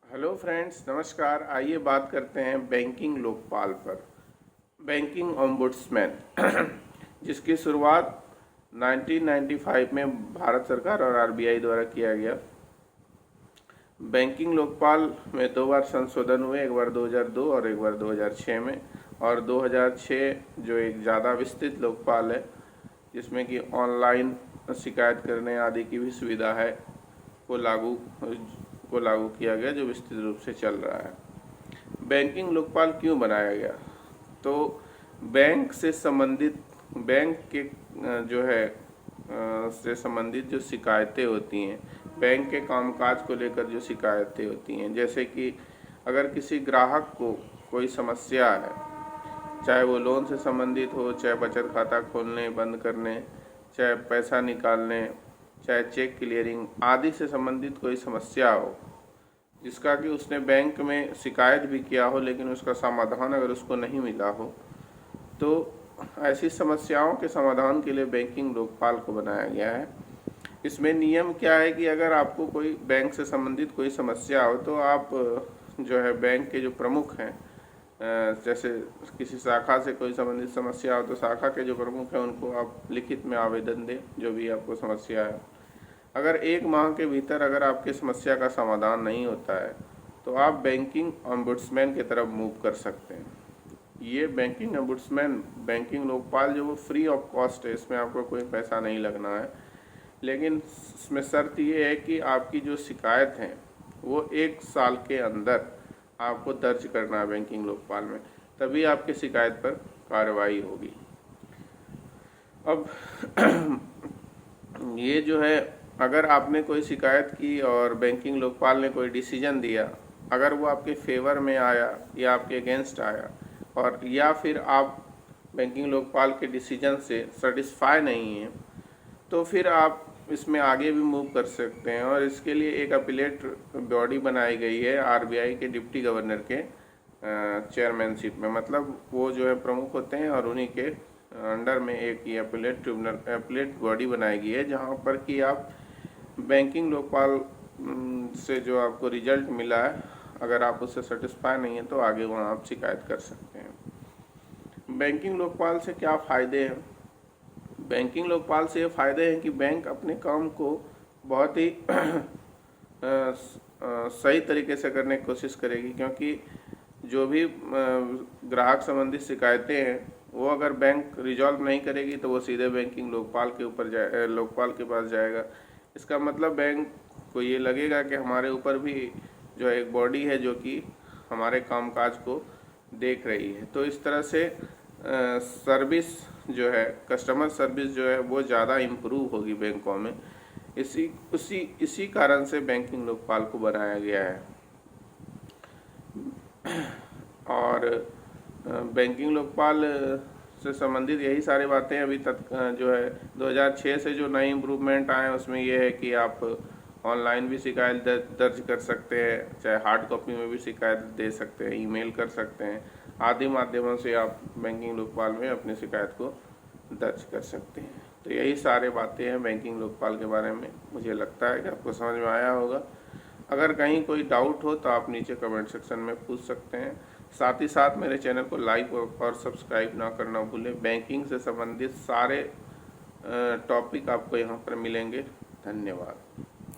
Hello friends, नमस्कार। आइए बात करते हैं बैंकिंग लोकपाल पर। बैंकिंग ओम्बुड्समैन जिसकी शुरुआत 1995 में भारत सरकार और आरबीआई द्वारा किया गया। बैंकिंग लोकपाल में दो बार संशोधन हुए, एक बार 2002 और एक बार 2006 में। और 2006 जो एक ज़्यादा विस्तृत लोकपाल है, जिसमें कि ऑनलाइन शिकायत करने आदि की भी सुविधा है, को लागू किया गया, जो विस्तृत रूप से चल रहा है। बैंकिंग लोकपाल क्यों बनाया गया? तो बैंक से संबंधित, बैंक के जो है से संबंधित जो शिकायतें होती हैं, बैंक के कामकाज को लेकर जो शिकायतें होती हैं, जैसे कि अगर किसी ग्राहक को कोई समस्या है, चाहे वो लोन से संबंधित हो, चाहे बचत खाता खोलने बंद करने, चाहे पैसा निकालने, चाहे चेक क्लियरिंग आदि से संबंधित कोई समस्या हो, जिसका कि उसने बैंक में शिकायत भी किया हो लेकिन उसका समाधान अगर उसको नहीं मिला हो, तो ऐसी समस्याओं के समाधान के लिए बैंकिंग लोकपाल को बनाया गया है। इसमें नियम क्या है कि अगर आपको कोई बैंक से संबंधित कोई समस्या हो, तो आप जो है बैंक के जो प्रमुख हैं, जैसे किसी शाखा से कोई संबंधित समस्या हो तो शाखा के जो प्रमुख हैं उनको आप लिखित में आवेदन दें, जो भी आपको समस्या है। अगर 1 माह के भीतर अगर आपकी समस्या का समाधान नहीं होता है, तो आप बैंकिंग ओम्बुड्समैन की तरफ मूव कर सकते हैं। ये बैंकिंग ओम्बुड्समैन, बैंकिंग लोकपाल जो वो फ्री ऑफ कॉस्ट है, इसमें आपको कोई पैसा नहीं लगना है। लेकिन इसमें शर्त ये है कि आपकी जो शिकायत है वो 1 साल के अंदर आपको दर्ज करना है बैंकिंग लोकपाल में, तभी आपकी शिकायत पर कार्रवाई होगी। अब ये जो है, अगर आपने कोई शिकायत की और बैंकिंग लोकपाल ने कोई डिसीजन दिया, अगर वो आपके फेवर में आया या आपके अगेंस्ट आया, और या फिर आप बैंकिंग लोकपाल के डिसीजन से सेटिस्फाई नहीं हैं, तो फिर आप इसमें आगे भी मूव कर सकते हैं। और इसके लिए एक अपीलेट बॉडी बनाई गई है आरबीआई के डिप्टी गवर्नर के चेयरमैनशिप में। मतलब वो जो है प्रमुख होते हैं और उन्हीं के अंडर में एक ये अपीलेट बॉडी बनाई गई है, जहाँ पर कि आप बैंकिंग लोकपाल से जो आपको रिजल्ट मिला है, अगर आप उससे सेटिस्फाई नहीं है तो आगे वहाँ आप शिकायत कर सकते हैं। बैंकिंग लोकपाल से क्या फ़ायदे हैं? बैंकिंग लोकपाल से ये फ़ायदे हैं कि बैंक अपने काम को बहुत ही सही तरीके से करने की कोशिश करेगी, क्योंकि जो भी ग्राहक संबंधित शिकायतें हैं वो अगर बैंक रिजॉल्व नहीं करेगी तो वो सीधे बैंकिंग लोकपाल के ऊपर लोकपाल के पास जाएगा। इसका मतलब बैंक को ये लगेगा कि हमारे ऊपर भी जो एक बॉडी है जो कि हमारे कामकाज को देख रही है। तो इस तरह से सर्विस जो है, कस्टमर सर्विस जो है वो ज़्यादा इम्प्रूव होगी बैंकों में। इसी कारण से बैंकिंग लोकपाल को बनाया गया है। और बैंकिंग लोकपाल से संबंधित यही सारी बातें अभी तक जो है 2006 से जो नए इम्प्रूवमेंट आए हैं उसमें यह है कि आप ऑनलाइन भी शिकायत दर्ज कर सकते हैं, चाहे हार्ड कॉपी में भी शिकायत दे सकते हैं, ईमेल कर सकते हैं, आदि माध्यमों से आप बैंकिंग लोकपाल में अपनी शिकायत को दर्ज कर सकते हैं। तो यही सारे बातें हैं बैंकिंग लोकपाल के बारे में। मुझे लगता है कि आपको समझ में आया होगा। अगर कहीं कोई डाउट हो तो आप नीचे कमेंट सेक्शन में पूछ सकते हैं। साथ ही साथ मेरे चैनल को लाइक और सब्सक्राइब ना करना भूलें। बैंकिंग से संबंधित सारे टॉपिक आपको यहाँ पर मिलेंगे। धन्यवाद।